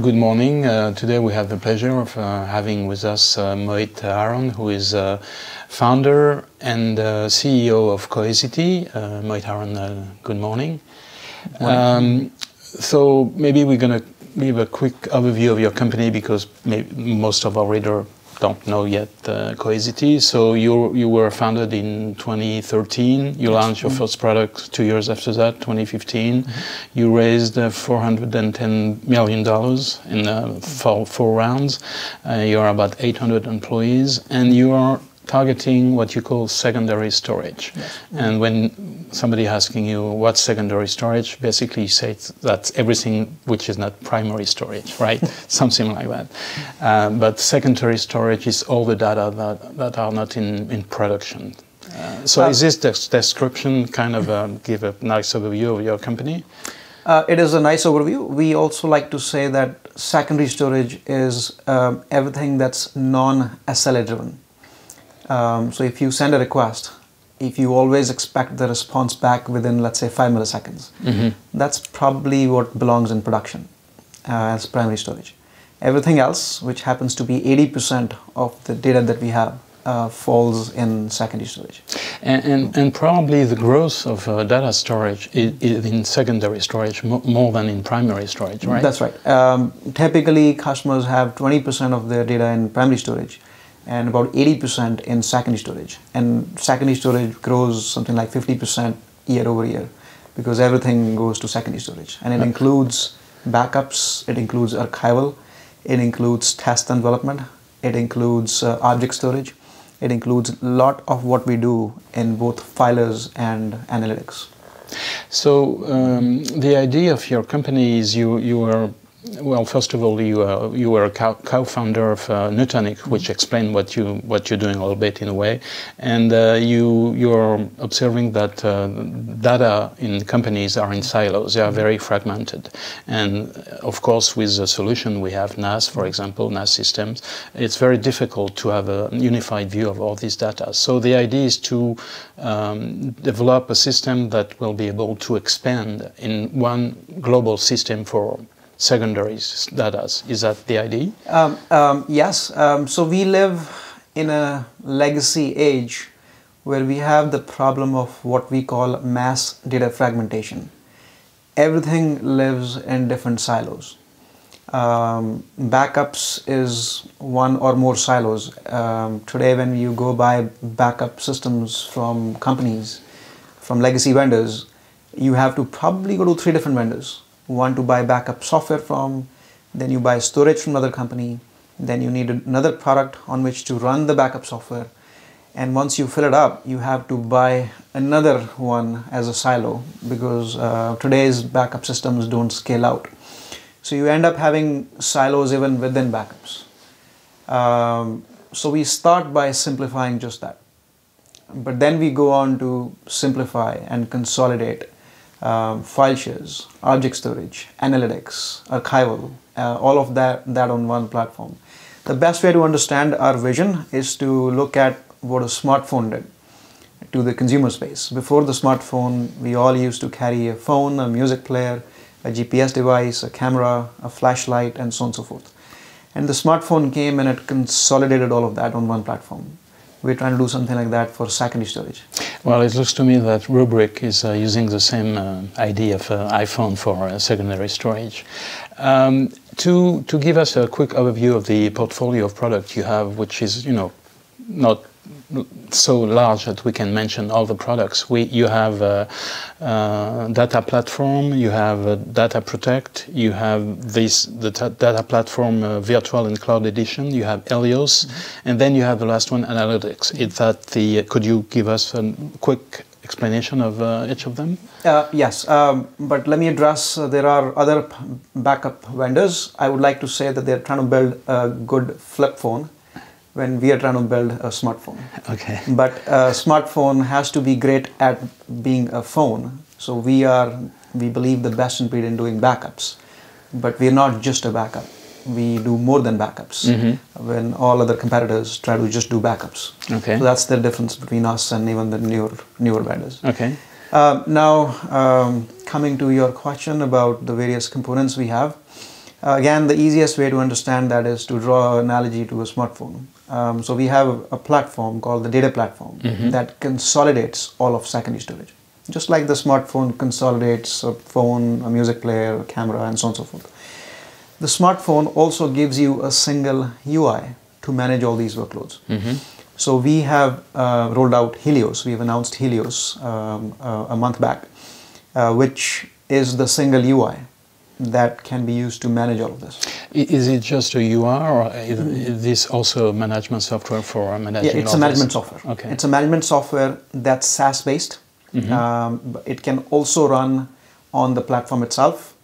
good morning. Today we have the pleasure of having with us Mohit Aron, who is founder and CEO of Cohesity. Mohit Aron, good morning. So maybe we're going to give a quick overview of your company because most of our readers don't know yet Cohesity. So you were founded in 2013. You launched your first product 2 years after that, 2015. You raised $410 million in four rounds. You are about 800 employees, and you are targeting what you call secondary storage. Yes. And when somebody asking you what's secondary storage, basically you say that's everything which is not primary storage, right? Something like that. But secondary storage is all the data that are not in production. So is this description kind of give a nice overview of your company? It is a nice overview. We also like to say that secondary storage is everything that's non-SLA driven. So if you send a request, if you always expect the response back within, let's say, 5 milliseconds, that's probably what belongs in production as primary storage. Everything else, which happens to be 80% of the data that we have, falls in secondary storage. And probably the growth of data storage is in secondary storage more than in primary storage, right? That's right. Typically, customers have 20% of their data in primary storage and about 80% in secondary storage. And secondary storage grows something like 50% year over year because everything goes to secondary storage. And it includes backups, it includes archival, it includes test and development, it includes object storage, it includes a lot of what we do in both filers and analytics. So the idea of your company is you are, well, first of all, you were a co-founder of Nutanix, which explained what you're doing a little bit in a way, and you're observing that data in companies are in silos; they are very fragmented, and of course, with the solution we have, NAS, for example, NAS systems, it's very difficult to have a unified view of all these data. So the idea is to develop a system that will be able to expand in one global system for secondary data. Is that the idea? Yes. So we live in a legacy age where we have the problem of what we call mass data fragmentation. Everything lives in different silos. Backups is one or more silos. Today, when you go buy backup systems from companies, from legacy vendors, you have to probably go to 3 different vendors. One to buy backup software from, then you buy storage from another company, then you need another product on which to run the backup software, and once you fill it up, you have to buy another one as a silo because today's backup systems don't scale out. So you end up having silos even within backups. So we start by simplifying just that, but then we go on to simplify and consolidate file shares, object storage, analytics, archival, all of that on one platform. The best way to understand our vision is to look at what a smartphone did to the consumer space. Before the smartphone, we all used to carry a phone, a music player, a GPS device, a camera, a flashlight, and so on and so forth. And the smartphone came and it consolidated all of that on one platform. We're trying to do something like that for secondary storage. Well, it looks to me that Rubrik is using the same idea of iPhone for secondary storage. To give us a quick overview of the portfolio of products you have, which is, not so large that we can mention all the products. You have data platform, you have data protect, you have the data platform virtual and cloud edition, you have Helios, and then you have the last one, analytics. Could you give us a quick explanation of each of them? Yes, but let me address, there are other backup vendors. I would like to say that they're trying to build a good flip phone when we are trying to build a smartphone. Okay. But a smartphone has to be great at being a phone. So we believe the best in breed in doing backups. But we're not just a backup. We do more than backups. When all other competitors try to just do backups. Okay. So that's the difference between us and even the newer vendors. Okay. Now, coming to your question about the various components we have, Again, the easiest way to understand that is to draw an analogy to a smartphone. So we have a platform called the data platform that consolidates all of secondary storage. Just like the smartphone consolidates a phone, a music player, a camera, and so on and so forth. The smartphone also gives you a single UI to manage all these workloads. So we have rolled out Helios. We've announced Helios a month back, which is the single UI that can be used to manage all of this. Is it just a UI, or is this also management software for managing? Yeah, it's a management software. Okay. It's a management software that's SaaS-based. It can also run on the platform itself,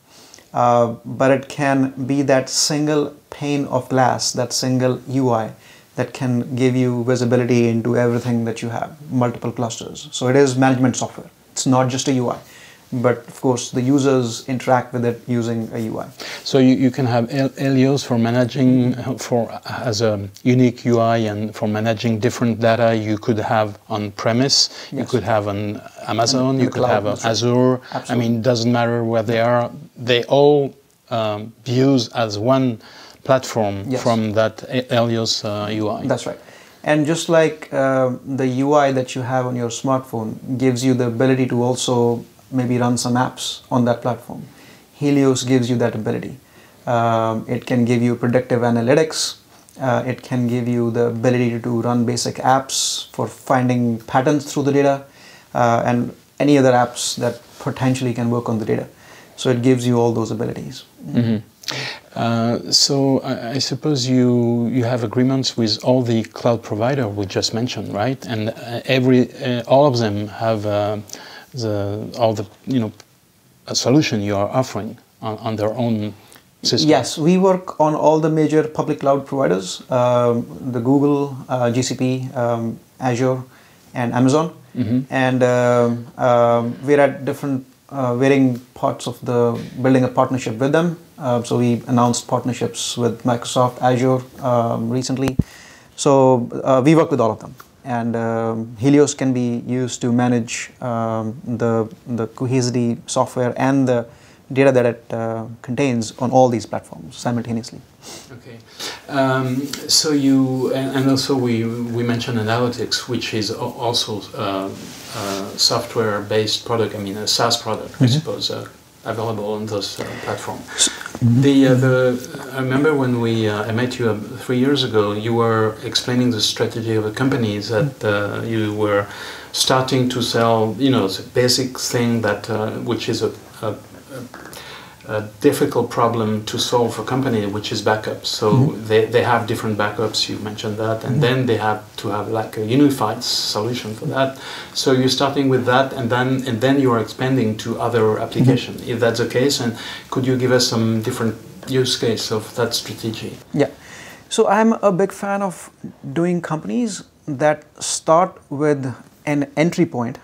but it can be that single pane of glass, that single UI that can give you visibility into everything that you have, multiple clusters. So it is management software. It's not just a UI. But of course, the users interact with it using a UI. So you can have Helios for managing, as a unique UI, and for managing different data you could have on premise, yes. You could have on Amazon, you could have on Azure. Absolutely. I mean, it doesn't matter where they are. They all use as one platform, yes. From that Helios UI. That's right. And just like the UI that you have on your smartphone gives you the ability to also maybe run some apps on that platform, Helios gives you that ability. It can give you predictive analytics. It can give you the ability to run basic apps for finding patterns through the data, and any other apps that potentially can work on the data. So it gives you all those abilities. So I suppose you have agreements with all the cloud provider we just mentioned, right? And all of them have a solution you are offering on their own system. Yes, we work on all the major public cloud providers, the Google, GCP, Azure, and Amazon. And we're at different varying parts of building a partnership with them. So we announced partnerships with Microsoft Azure recently. So we work with all of them. And Helios can be used to manage the Cohesity software and the data that it contains on all these platforms simultaneously. Okay. So and also we mentioned analytics, which is also a software-based product. I mean, a SaaS product, I suppose, available on those platforms. I remember when I met you 3 years ago, you were explaining the strategy of the companies that you were starting to sell, the basic thing that which is a difficult problem to solve for a company, which is backups. So they have different backups, you mentioned that, and then they have to have like a unified solution for that. So you're starting with that, and then you are expanding to other applications, if that's the case. And could you give us some different use case of that strategy? Yeah. So I'm a big fan of doing companies that start with an entry point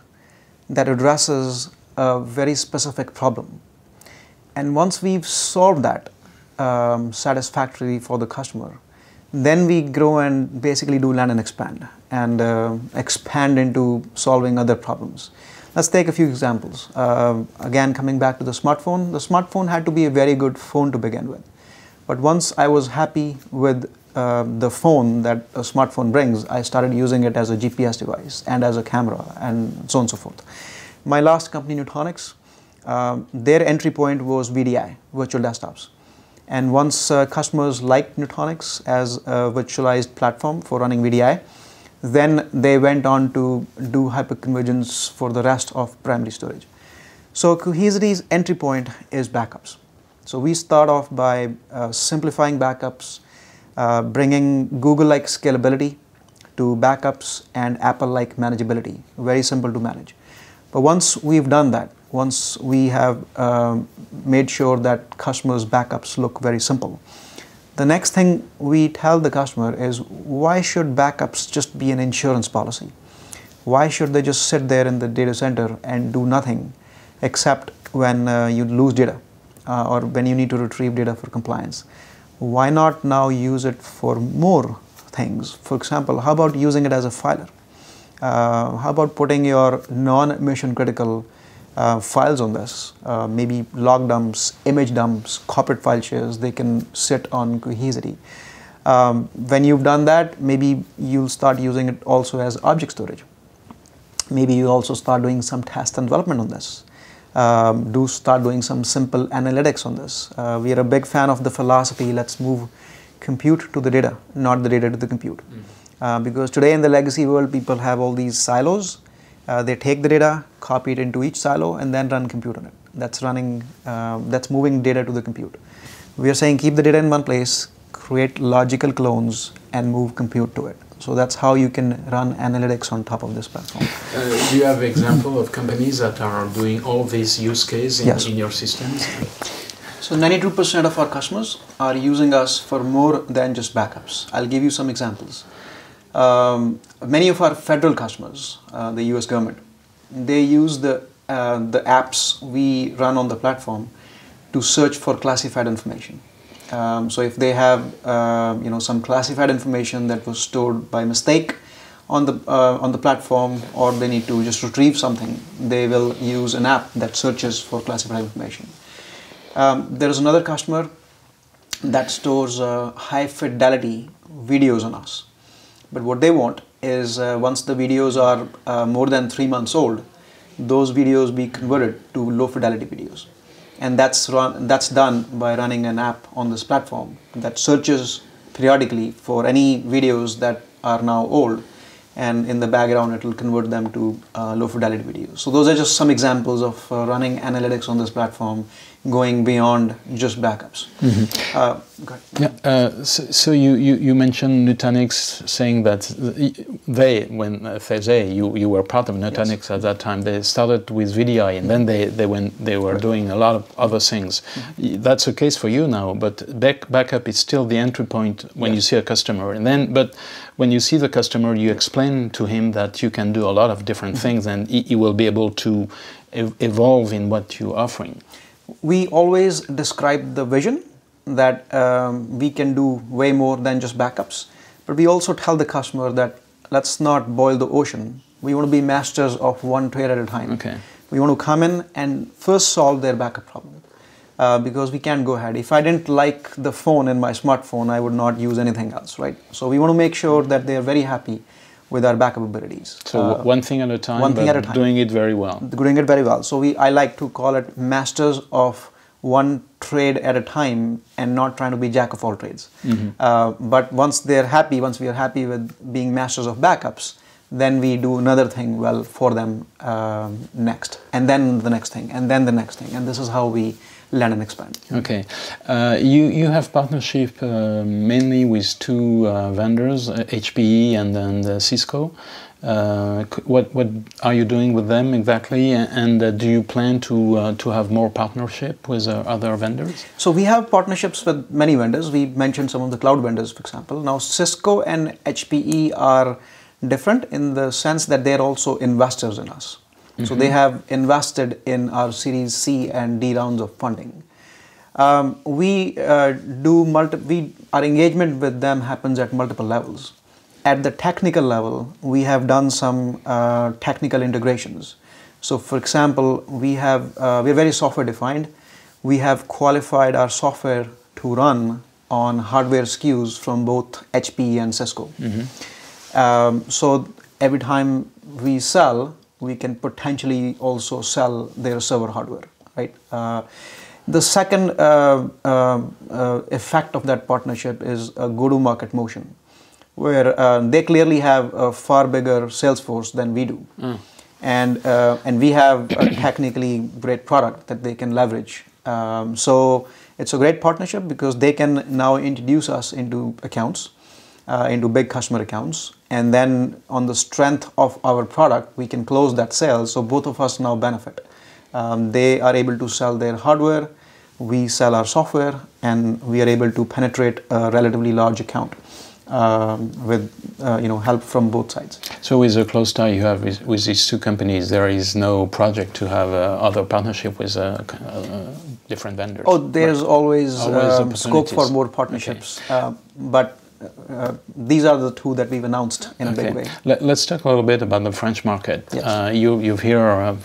that addresses a very specific problem. And once we've solved that satisfactorily for the customer, then we grow and basically do land and expand into solving other problems. Let's take a few examples. Again, coming back to the smartphone had to be a very good phone to begin with. But once I was happy with the phone that a smartphone brings, I started using it as a GPS device and as a camera and so on and so forth. My last company, Nutanix, their entry point was VDI, virtual desktops. And once customers liked Nutanix as a virtualized platform for running VDI, then they went on to do hyperconvergence for the rest of primary storage. So Cohesity's entry point is backups. So we start off by simplifying backups, bringing Google-like scalability to backups and Apple-like manageability, very simple to manage. But once we've done that, once we have made sure that customers' backups look very simple, the next thing we tell the customer is, why should backups just be an insurance policy? Why should they just sit there in the data center and do nothing except when you lose data or when you need to retrieve data for compliance? Why not now use it for more things? For example, how about using it as a filer? How about putting your non-mission critical files on this, maybe log dumps, image dumps, corporate file shares. They can sit on Cohesity. When you've done that, maybe you'll start using it also as object storage. Maybe you also start doing some test and development on this. Start doing some simple analytics on this. We are a big fan of the philosophy, let's move compute to the data, not the data to the compute. Because today in the legacy world, people have all these silos. They take the data, copy it into each silo, and then run compute on it. That's moving data to the compute. We are saying keep the data in one place, create logical clones, and move compute to it. So that's how you can run analytics on top of this platform. Do you have an example of companies that are doing all these use cases Yes. in your systems? So 92% of our customers are using us for more than just backups. I'll give you some examples. Many of our federal customers, the US government, they use the apps we run on the platform to search for classified information. So if they have some classified information that was stored by mistake on the platform, or they need to just retrieve something, they will use an app that searches for classified information. There is another customer that stores high fidelity videos on us. But what they want is once the videos are more than 3 months old, those videos be converted to low fidelity videos. And that's done by running an app on this platform that searches periodically for any videos that are now old, and in the background it will convert them to low fidelity videos. So those are just some examples of running analytics on this platform, going beyond just backups. So you mentioned Nutanix, saying that you were part of Nutanix. Yes. At that time. They started with VDI, and then they were doing a lot of other things. That's the case for you now, but backup is still the entry point when you see a customer. But when you see the customer, you explain to him that you can do a lot of different things, and he will be able to evolve in what you're offering. We always describe the vision that we can do way more than just backups, but we also tell the customer that let's not boil the ocean. We want to be masters of one trade at a time. Okay. We want to come in and first solve their backup problem, because we can't go ahead. If I didn't like the phone in my smartphone, I would not use anything else, right? So we want to make sure that they are very happy with our backup abilities. So one thing at a time, doing it very well. Doing it very well. So I like to call it masters of one trade at a time, and not trying to be jack of all trades. But once we are happy with being masters of backups, then we do another thing well for them next, and then the next thing, and then the next thing. And this is how we land and expand. Okay. You have partnership mainly with two vendors, HPE and then Cisco. What are you doing with them exactly, and do you plan to have more partnership with other vendors? So we have partnerships with many vendors. We mentioned some of the cloud vendors, for example. Now Cisco and HPE are different in the sense that they're also investors in us. So they have invested in our Series C and D rounds of funding. Our engagement with them happens at multiple levels. At the technical level, we have done some technical integrations. So for example, we're very software defined. We have qualified our software to run on hardware SKUs from both HPE and Cisco. So every time we sell, we can potentially also sell their server hardware, right? The second effect of that partnership is a go-to-market motion, where they clearly have a far bigger sales force than we do. And we have a technically great product that they can leverage. So it's a great partnership because they can now introduce us into accounts, into big customer accounts, and then on the strength of our product, we can close that sale. So both of us now benefit. They are able to sell their hardware, we sell our software, and we are able to penetrate a relatively large account with help from both sides. So with the close tie you have with these two companies, there is no project to have other partnership with different vendors? Oh, there's always scope for more partnerships. Okay. But these are the two that we've announced in a big way. Let's talk a little bit about the French market. Yes. You've here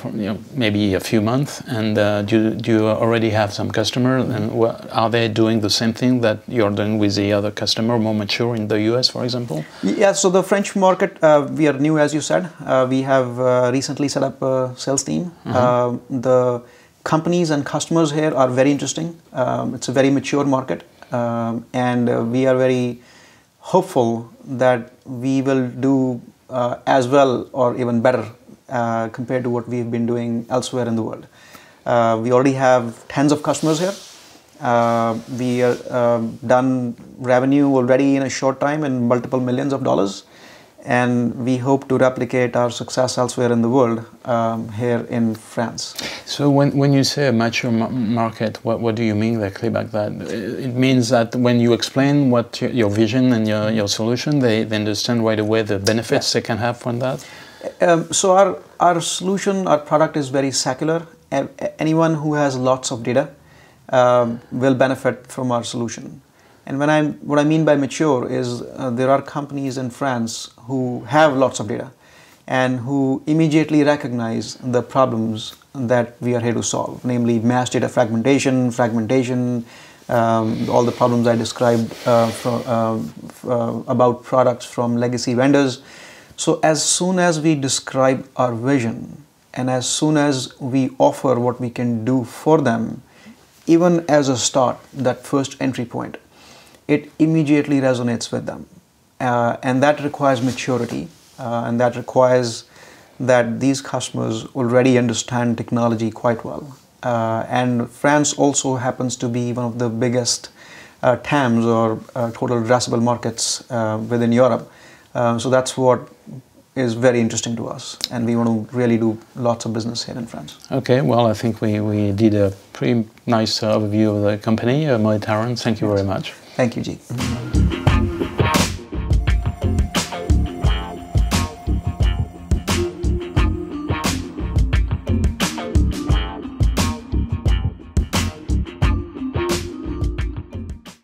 maybe a few months, and do you already have some customers? And are they doing the same thing that you're doing with the other customer, more mature in the US, for example? Yeah, so the French market, we are new, as you said. We have recently set up a sales team. The companies and customers here are very interesting. It's a very mature market, and we are very hopeful that we will do as well or even better compared to what we've been doing elsewhere in the world. We already have tens of customers here. We are done revenue already in a short time in multiple millions of dollars. And we hope to replicate our success elsewhere in the world here in France. So when you say a mature market, what do you mean exactly by that? It means that when you explain what your vision and your solution, they understand right away the benefits they can have from that? So our solution, our product is very secular. Anyone who has lots of data will benefit from our solution. And what I mean by mature is there are companies in France who have lots of data and who immediately recognize the problems that we are here to solve, namely mass data fragmentation, all the problems I described about products from legacy vendors. So as soon as we describe our vision and as soon as we offer what we can do for them, even as a start, that first entry point, it immediately resonates with them. And that requires maturity, and that requires that these customers already understand technology quite well. And France also happens to be one of the biggest TAMs or total addressable markets within Europe. So that's what is very interesting to us, and we want to really do lots of business here in France. Okay, well, I think we did a pretty nice overview of the company. Mohit Aron, thank you very much. Thank you, G.